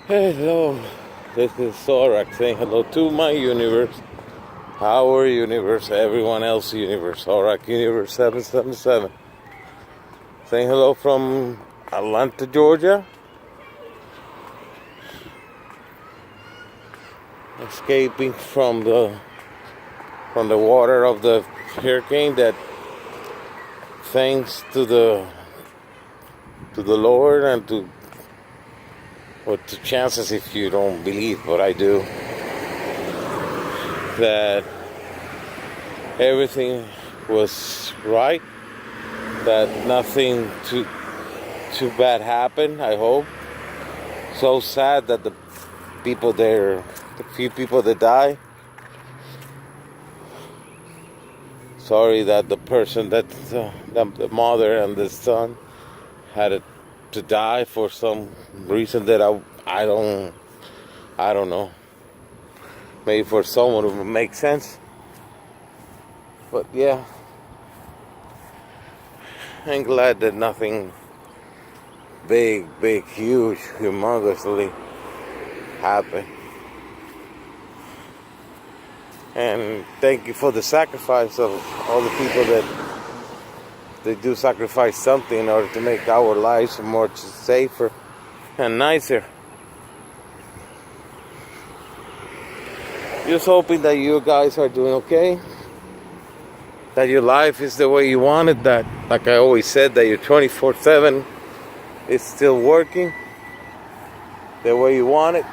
Hello, this is Sorak saying hello to my universe, our universe, everyone else's universe, Sorak Universe 777. Saying hello from Atlanta, Georgia. Escaping from the water of the hurricane that, thanks to the Lord and to the chances, if you don't believe what I do, that everything was right, that nothing too bad happened, I hope. So sad that the people there, the few people that died. Sorry that the person that the mother and the son had to die for some reason that I don't know. Maybe for someone it would make sense. But yeah, I'm glad that nothing big, huge, humongously happened. And thank you for the sacrifice of all the people that they do sacrifice something in order to make our lives more safer and nicer. Just hoping that you guys are doing okay, that your life is the way you want it, that, like I always said, that your 24/7 is still working the way you want it.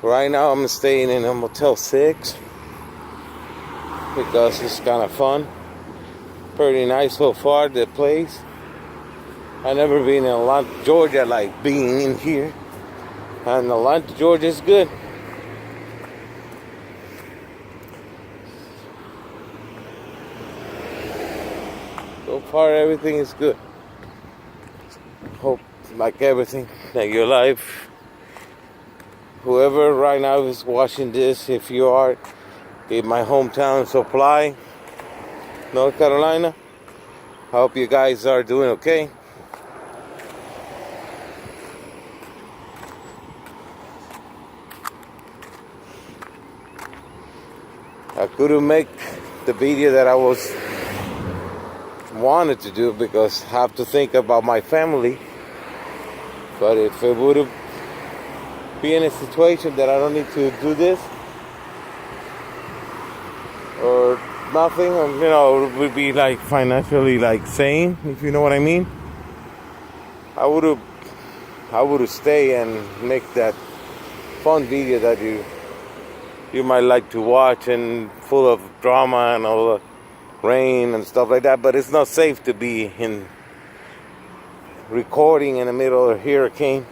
Right now I'm staying in a Motel 6 because it's kind of fun. Pretty nice so far, the place. I've never been in Atlanta, Georgia, like being in here. And Atlanta, Georgia is good. So far everything is good. Hope, like everything, that your life, whoever right now is watching this, if you are in my hometown, Supply, North Carolina, I hope you guys are doing okay. I couldn't make the video that I wanted to do because I have to think about my family. But if it would have be in a situation that I don't need to do this or nothing, it would be like financially like sane, if you know what I mean. I would have stayed and make that fun video that you might like to watch and full of drama and all the rain and stuff like that. But it's not safe to be in recording in the middle of a hurricane.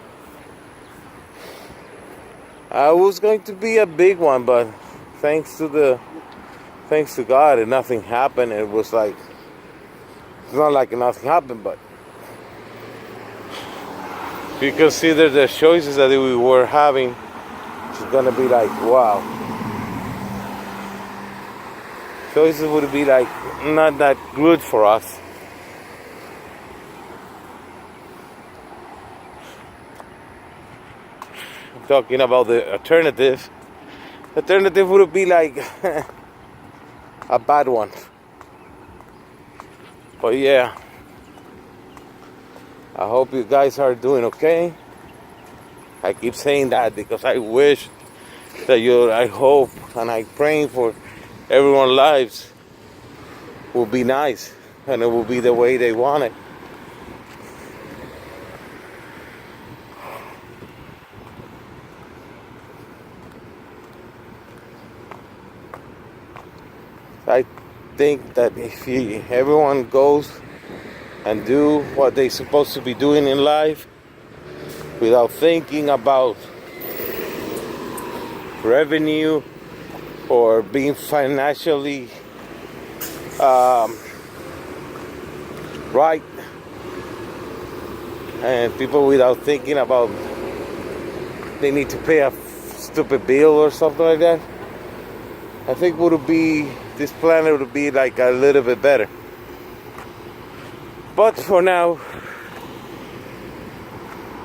I was going to be a big one, but thanks to God, and nothing happened. It was like, it's not like nothing happened, but if you consider the choices that we were having, it's gonna be like, wow. Choices would be like not that good for us. Talking about the alternative would be like a bad one. But yeah, I hope you guys are doing okay. I keep saying that because I wish that I hope and I pray for everyone's lives will be nice and it will be the way they want it. I think that if everyone goes and do what they're supposed to be doing in life without thinking about revenue or being financially right, and people without thinking about they need to pay a stupid bill or something like that, I think this planet would be like a little bit better. But for now,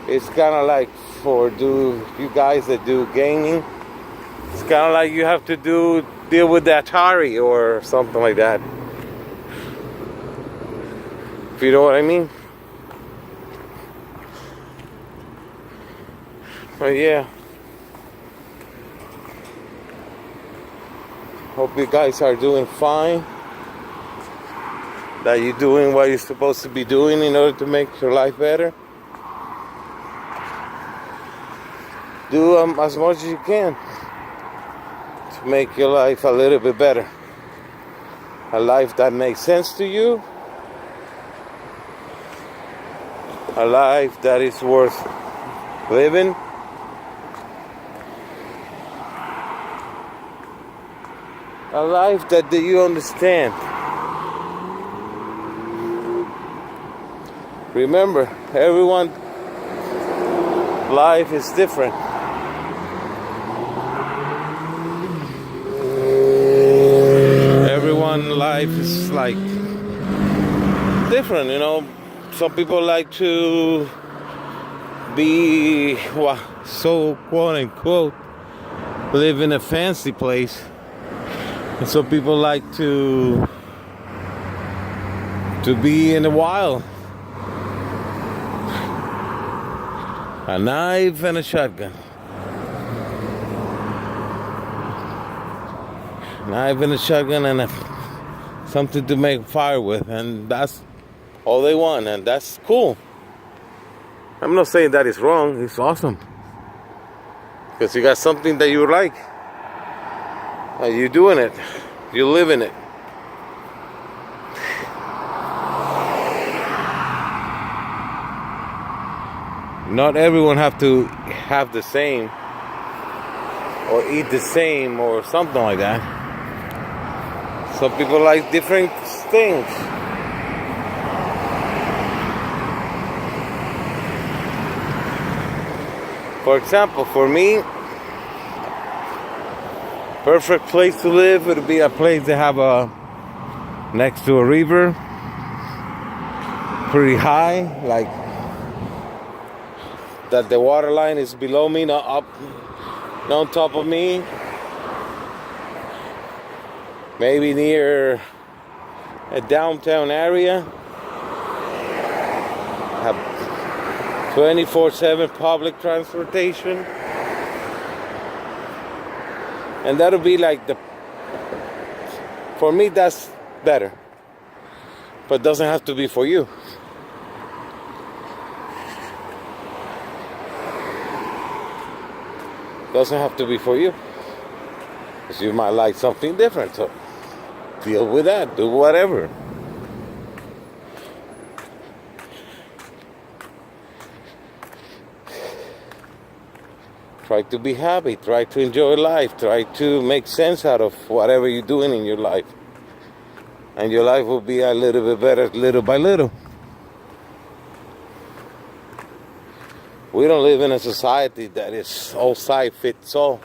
it's kind of like for you guys that do gaming, it's kind of like you have to deal with the Atari or something like that. If you know what I mean. But yeah. Hope you guys are doing fine. That you're doing what you're supposed to be doing in order to make your life better. Do as much as you can to make your life a little bit better. A life that makes sense to you. A life that is worth living. A life that you understand. Remember, everyone's life is different. Everyone's life is like different, you know. Some people like to be so quote unquote live in a fancy place. And some people like to be in the wild. A knife and a shotgun. Knife and a shotgun and something to make fire with, and that's all they want, and that's cool. I'm not saying that is wrong. It's awesome because you got something that you like. You're doing it. You're living it. Not everyone have to have the same or eat the same or something like that. Some people like different things. For example, for me, perfect place to live would be a place that have next to a river, pretty high, like that the water line is below me, not up, not on top of me. Maybe near a downtown area. Have 24/7 public transportation. And that'll be like for me that's better. But it doesn't have to be for you. Doesn't have to be for you. Because you might like something different. So deal with that. Do whatever. Try to be happy. Try to enjoy life. Try to make sense out of whatever you're doing in your life. And your life will be a little bit better little by little. We don't live in a society that is all side fits all.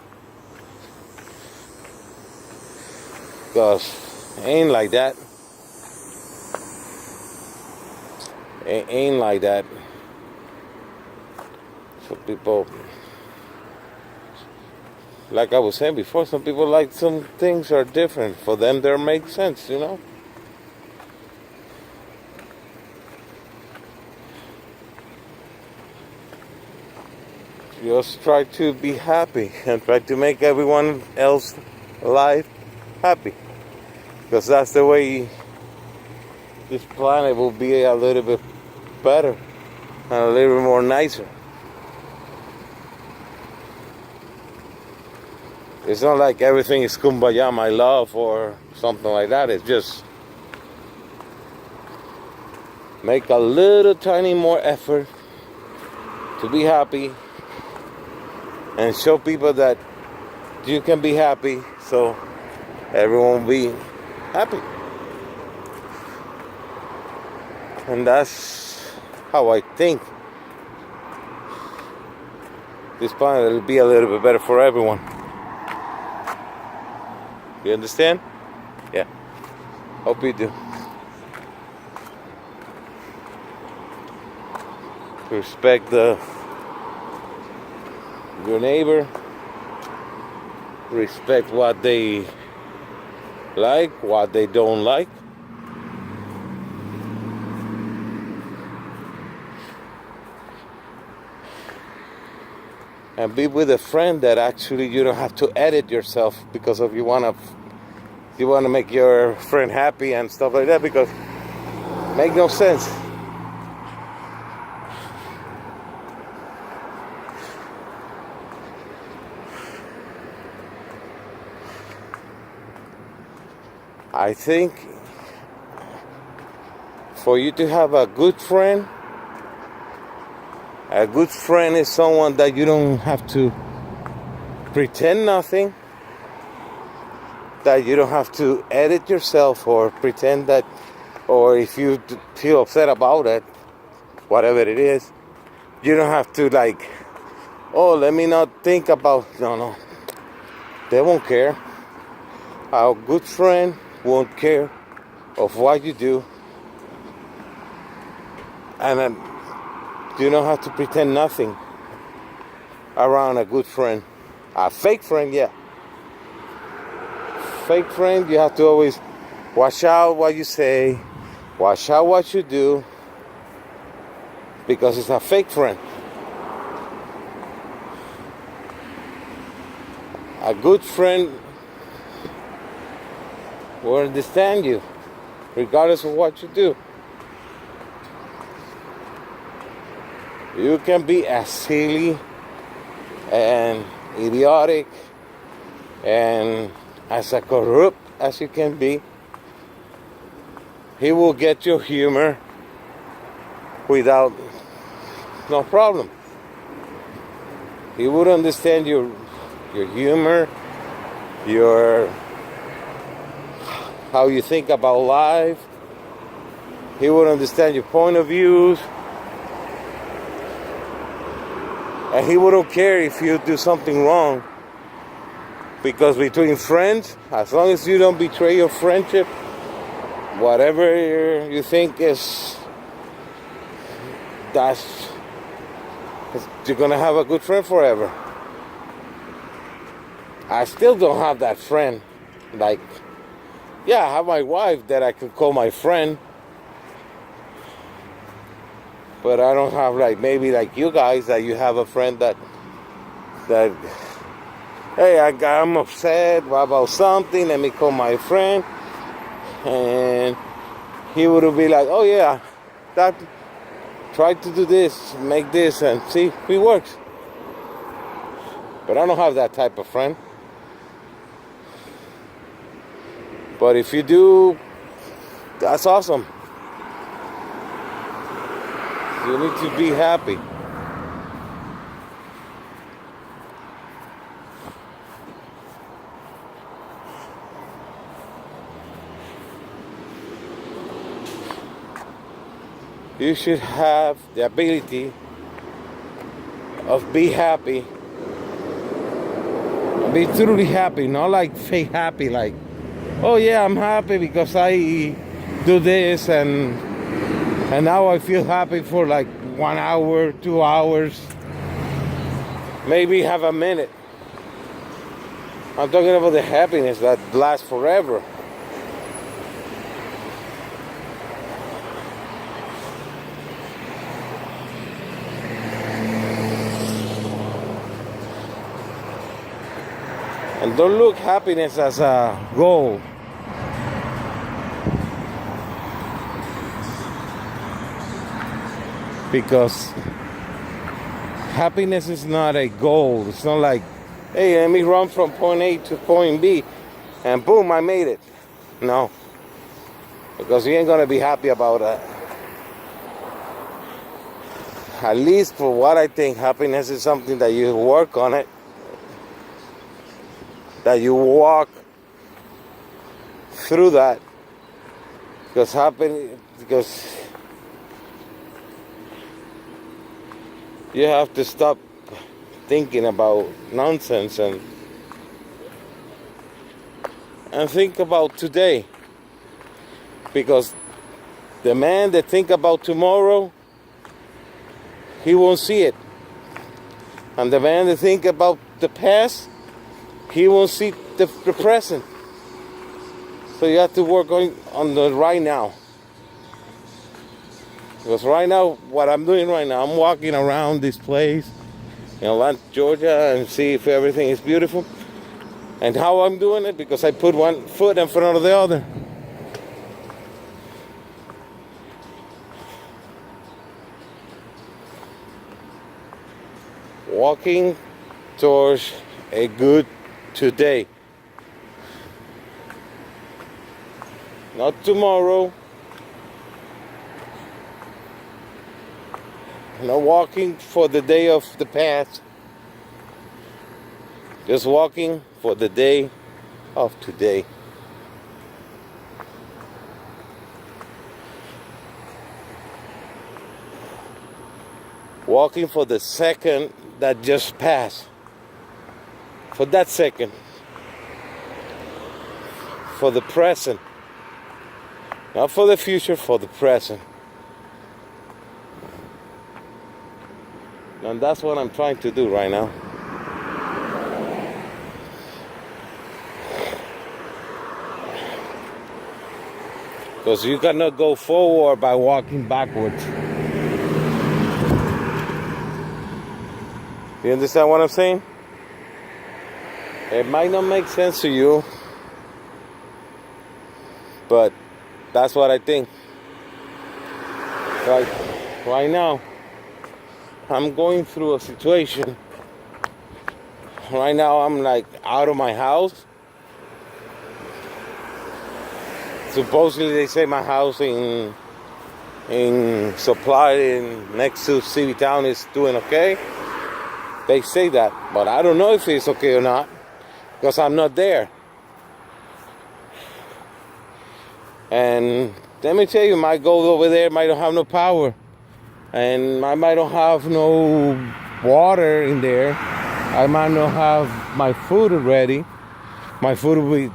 Because it ain't like that. It ain't like that. So people, like I was saying before, some people like some things are different. For them, they make sense, you know. Just try to be happy and try to make everyone else life happy. Because that's the way this planet will be a little bit better and a little bit more nicer. It's not like everything is kumbaya, my love, or something like that. It's just make a little tiny more effort to be happy and show people that you can be happy, so everyone will be happy. And that's how I think this planet will be a little bit better for everyone. You understand? Yeah. Hope you do. respect your neighbor, respect what they like, what they don't like. And be with a friend that actually you don't have to edit yourself because of you want to make your friend happy and stuff like that, because make no sense. I think for you to have a good friend is someone that you don't have to pretend nothing, that you don't have to edit yourself or pretend that, or if you feel upset about it, whatever it is, you don't have to like, oh, let me not think about, no, they won't care. A good friend won't care of what you do, and then you don't have to pretend nothing around a good friend. A fake friend, yeah. Fake friend, you have to always watch out what you say, watch out what you do, because it's a fake friend. A good friend will understand you, regardless of what you do. You can be as silly and idiotic and as a corrupt as you can be. He will get your humor without no problem. He would understand your humor, your how you think about life. He would understand your point of views. And he wouldn't care if you do something wrong. Because between friends, as long as you don't betray your friendship, whatever you think is, you're gonna have a good friend forever. I still don't have that friend. Like, yeah, I have my wife that I can call my friend. But I don't have like, maybe like you guys, that you have a friend that hey, I'm upset about something, let me call my friend. And he would be like, oh yeah, try to do this, make this, and see if it works. But I don't have that type of friend. But if you do, that's awesome. You need to be happy. You should have the ability of be happy. Be truly happy, not like fake happy, like, oh yeah, I'm happy because I do this and now I feel happy for like 1 hour, 2 hours, maybe have a minute. I'm talking about the happiness that lasts forever. And don't look happiness as a goal. Because happiness is not a goal. It's not like, hey, let me run from point A to point B and boom, I made it. No. Because you ain't gonna be happy about that. At least for what I think, happiness is something that you work on it, that you walk through that. Because you have to stop thinking about nonsense and think about today. Because the man that think about tomorrow, he won't see it. And the man that think about the past, he won't see the present. So you have to work on the right now. Because right now, what I'm doing right now, I'm walking around this place in Atlanta, Georgia, and see if everything is beautiful. And how I'm doing it, because I put one foot in front of the other. Walking towards a good today. Not tomorrow. Not walking for the day of the past. Just walking for the day of today. Walking for the second that just passed. For that second. For the present. Not for the future, for the present. And that's what I'm trying to do right now. Because you cannot go forward by walking backwards. You understand what I'm saying? It might not make sense to you, but that's what I think. Right now, I'm going through a situation. Right now, I'm like out of my house. Supposedly, they say my house in Supply next to City Town is doing okay. They say that, but I don't know if it's okay or not, because I'm not there. And let me tell you, my goal over there might not have no power, and I might not have no water in there. I might not have my food ready. My food will be,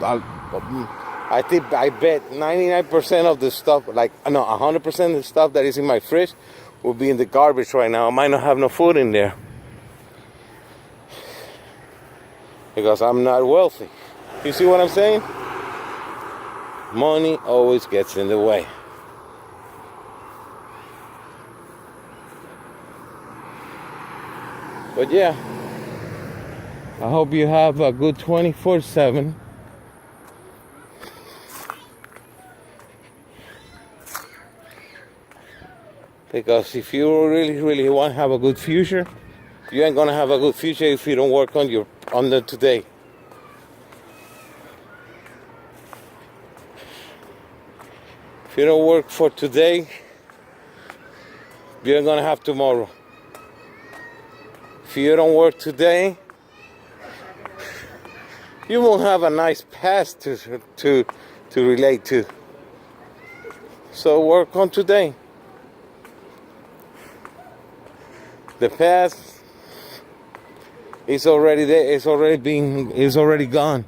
I bet 99% of the stuff, 100% of the stuff that is in my fridge will be in the garbage right now. I might not have no food in there. Because I'm not wealthy. You see what I'm saying? Money always gets in the way. But yeah, I hope you have a good 24/7. Because if you really want to have a good future, you ain't gonna have a good future if you don't work on the today. If you don't work for today, you ain't gonna have tomorrow. If you don't work today, you won't have a nice past to relate to. So work on today. The past is already there. It's already gone.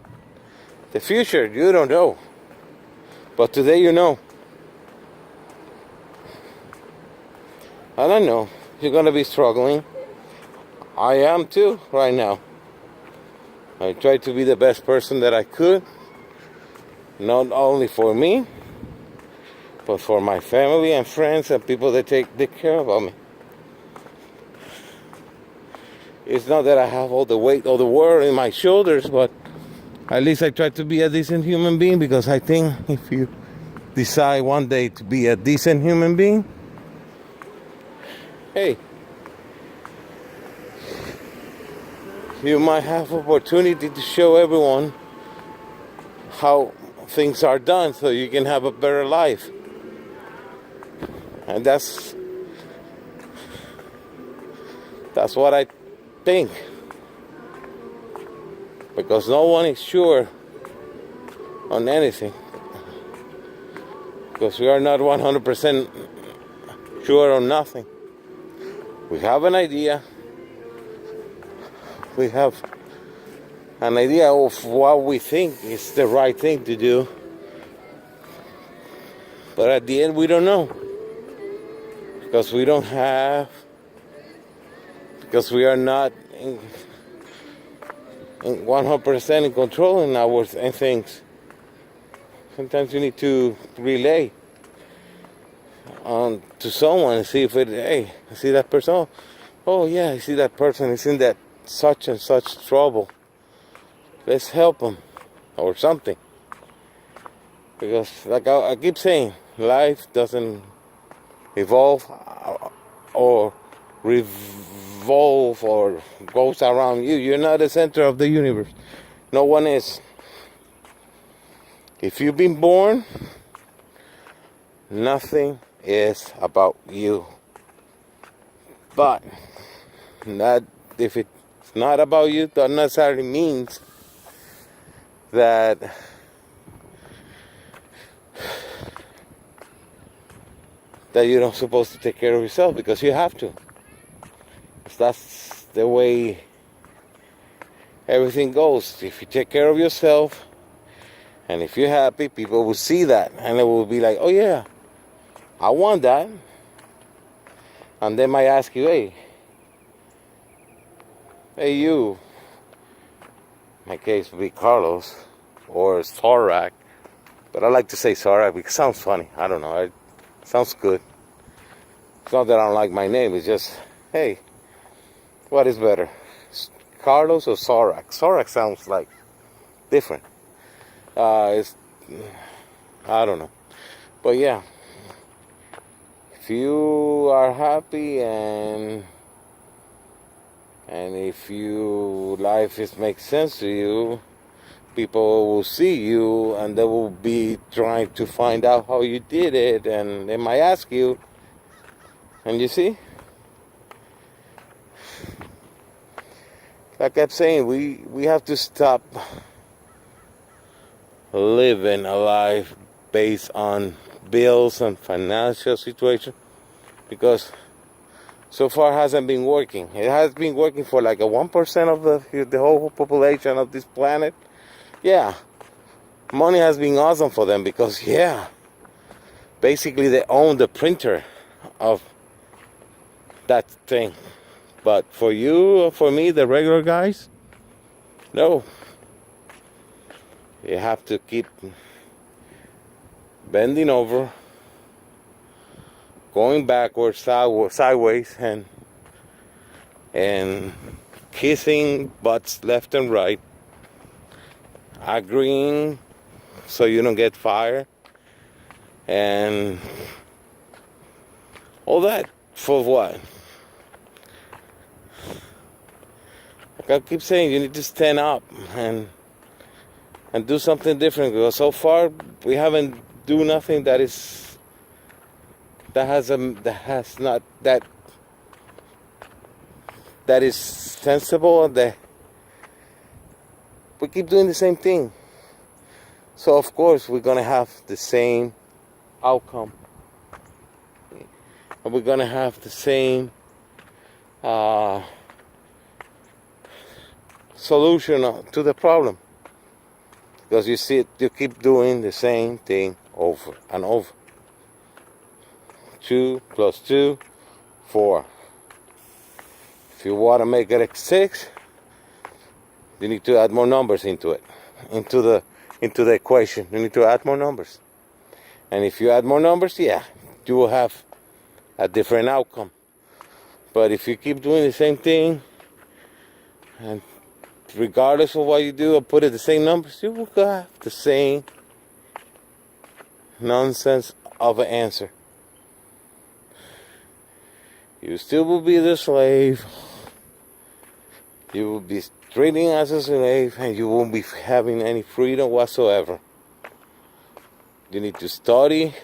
The future, you don't know. But today you know. I don't know. You're gonna be struggling. I am too right now. I tried to be the best person that I could. Not only for me, but for my family and friends and people that take care about me. It's not that I have all the weight of the world in my shoulders, but at least I try to be a decent human being, because I think if you decide one day to be a decent human being, hey, you might have opportunity to show everyone how things are done so you can have a better life. And that's what I think. Because no one is sure on anything. Because we are not 100% sure on nothing. We have an idea. We have an idea of what we think is the right thing to do. But at the end, we don't know. Because we don't have because we are not in 100% in control in our things. Sometimes you need to relay to someone and see if hey, I see that person. Oh yeah, I see that person is in that such and such trouble. Let's help them or something. Because like I keep saying, life doesn't evolve or revolve or goes around you. You're not the center of the universe. No one is. If you've been born, nothing is about you. But not if it's not about you, that necessarily means that you're not supposed to take care of yourself, because you have to. That's the way everything goes. If you take care of yourself, and if you're happy, people will see that, and they will be like, oh yeah, I want that. And they might ask you, hey you, in my case would be Carlos, or Sorak, but I like to say Sorak because it sounds funny. I don't know, it sounds good. It's not that I don't like my name, it's just, hey, what is better, Carlos or Sorak? Sorak sounds like different. I don't know, but yeah, if you are happy and if you life makes sense to you, people will see you and they will be trying to find out how you did it, and they might ask you, and you see, like I'm saying, we have to stop living a life based on bills and financial situation, because so far hasn't been working. It has been working for like a 1% of the whole population of this planet. Yeah, money has been awesome for them because, yeah, basically they own the printer of that thing. But for you, for me, the regular guys, no. You have to keep bending over, going backwards, sideways, and kissing butts left and right, agreeing so you don't get fired, and all that for what? Like I keep saying, you need to stand up and do something different, because so far we haven't do nothing that is sensible. That we keep doing the same thing, so of course we're gonna have the same outcome, and we're gonna have the same solution to the problem. Because you keep doing the same thing over and over. 2 + 2, 4. If you want to make it 6, you need to add more numbers into it, into the equation. You need to add more numbers, and if you add more numbers, yeah, you will have a different outcome. But if you keep doing the same thing, and regardless of what you do, or put it the same numbers, you will have the same nonsense of an answer. You still will be the slave. You will be treating as a slave, and you won't be having any freedom whatsoever. You need to study.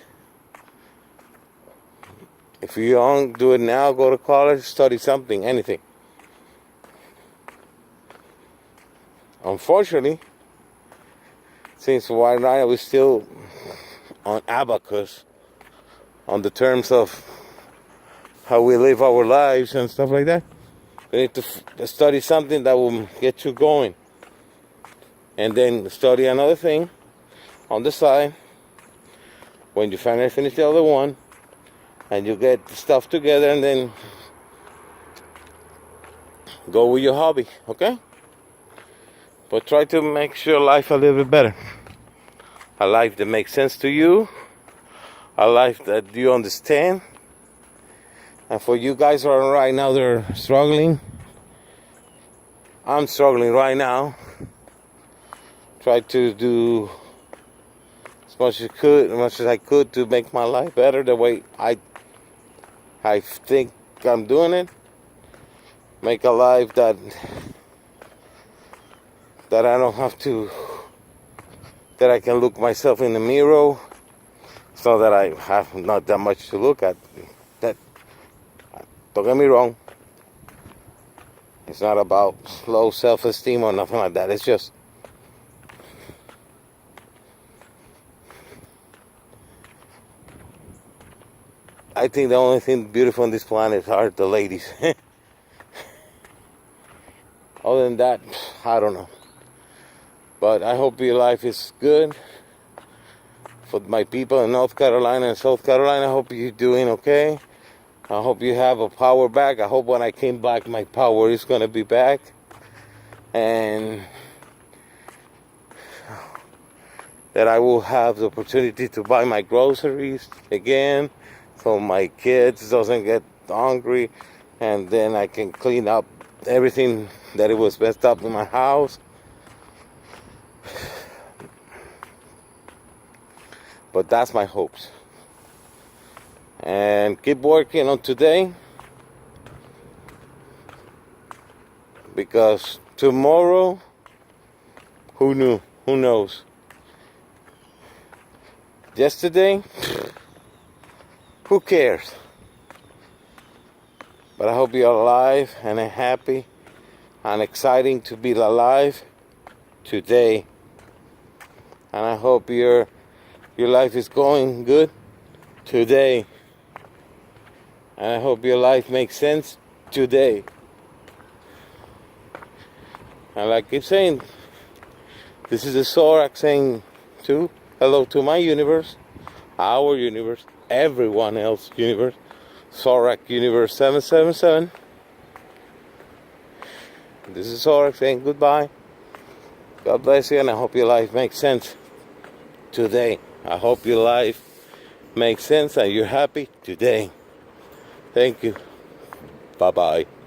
If you're young, do it now. Go to college, study something, anything. Unfortunately, since right now we're still on abacus, on the terms of how we live our lives and stuff like that, we need to study something that will get you going, and then study another thing on the side when you finally finish the other one, and you get the stuff together, and then go with your hobby, okay? But try to make sure life a little bit better. A life that makes sense to you. A life that you understand. And for you guys who are right now, they're struggling. I'm struggling right now. Try to do as much as I could to make my life better the way I think I'm doing it. Make a life that I don't have to, that I can look myself in the mirror. It's not that I have not that much to look at. That, don't get me wrong. It's not about low self-esteem or nothing like that. It's just I think the only thing beautiful on this planet are the ladies. Other than that, I don't know. But I hope your life is good. For my people in North Carolina and South Carolina, I hope you're doing okay. I hope you have a power back. I hope when I came back, my power is going to be back. And that I will have the opportunity to buy my groceries again, so my kids doesn't get hungry, and then I can clean up everything that it was messed up in my house. But that's my hopes. And keep working on today, because tomorrow, who knew? Who knows? Yesterday, who cares? But I hope you're alive and happy and exciting to be alive today. And I hope your life is going good today. And I hope your life makes sense today. And like I keep saying, this is the Zorak saying too, hello to my universe, our universe, everyone else's universe. Zorak Universe 777. This is Zorak saying goodbye. God bless you, and I hope your life makes sense today. I hope your life makes sense and you're happy today. Thank you. Bye-bye.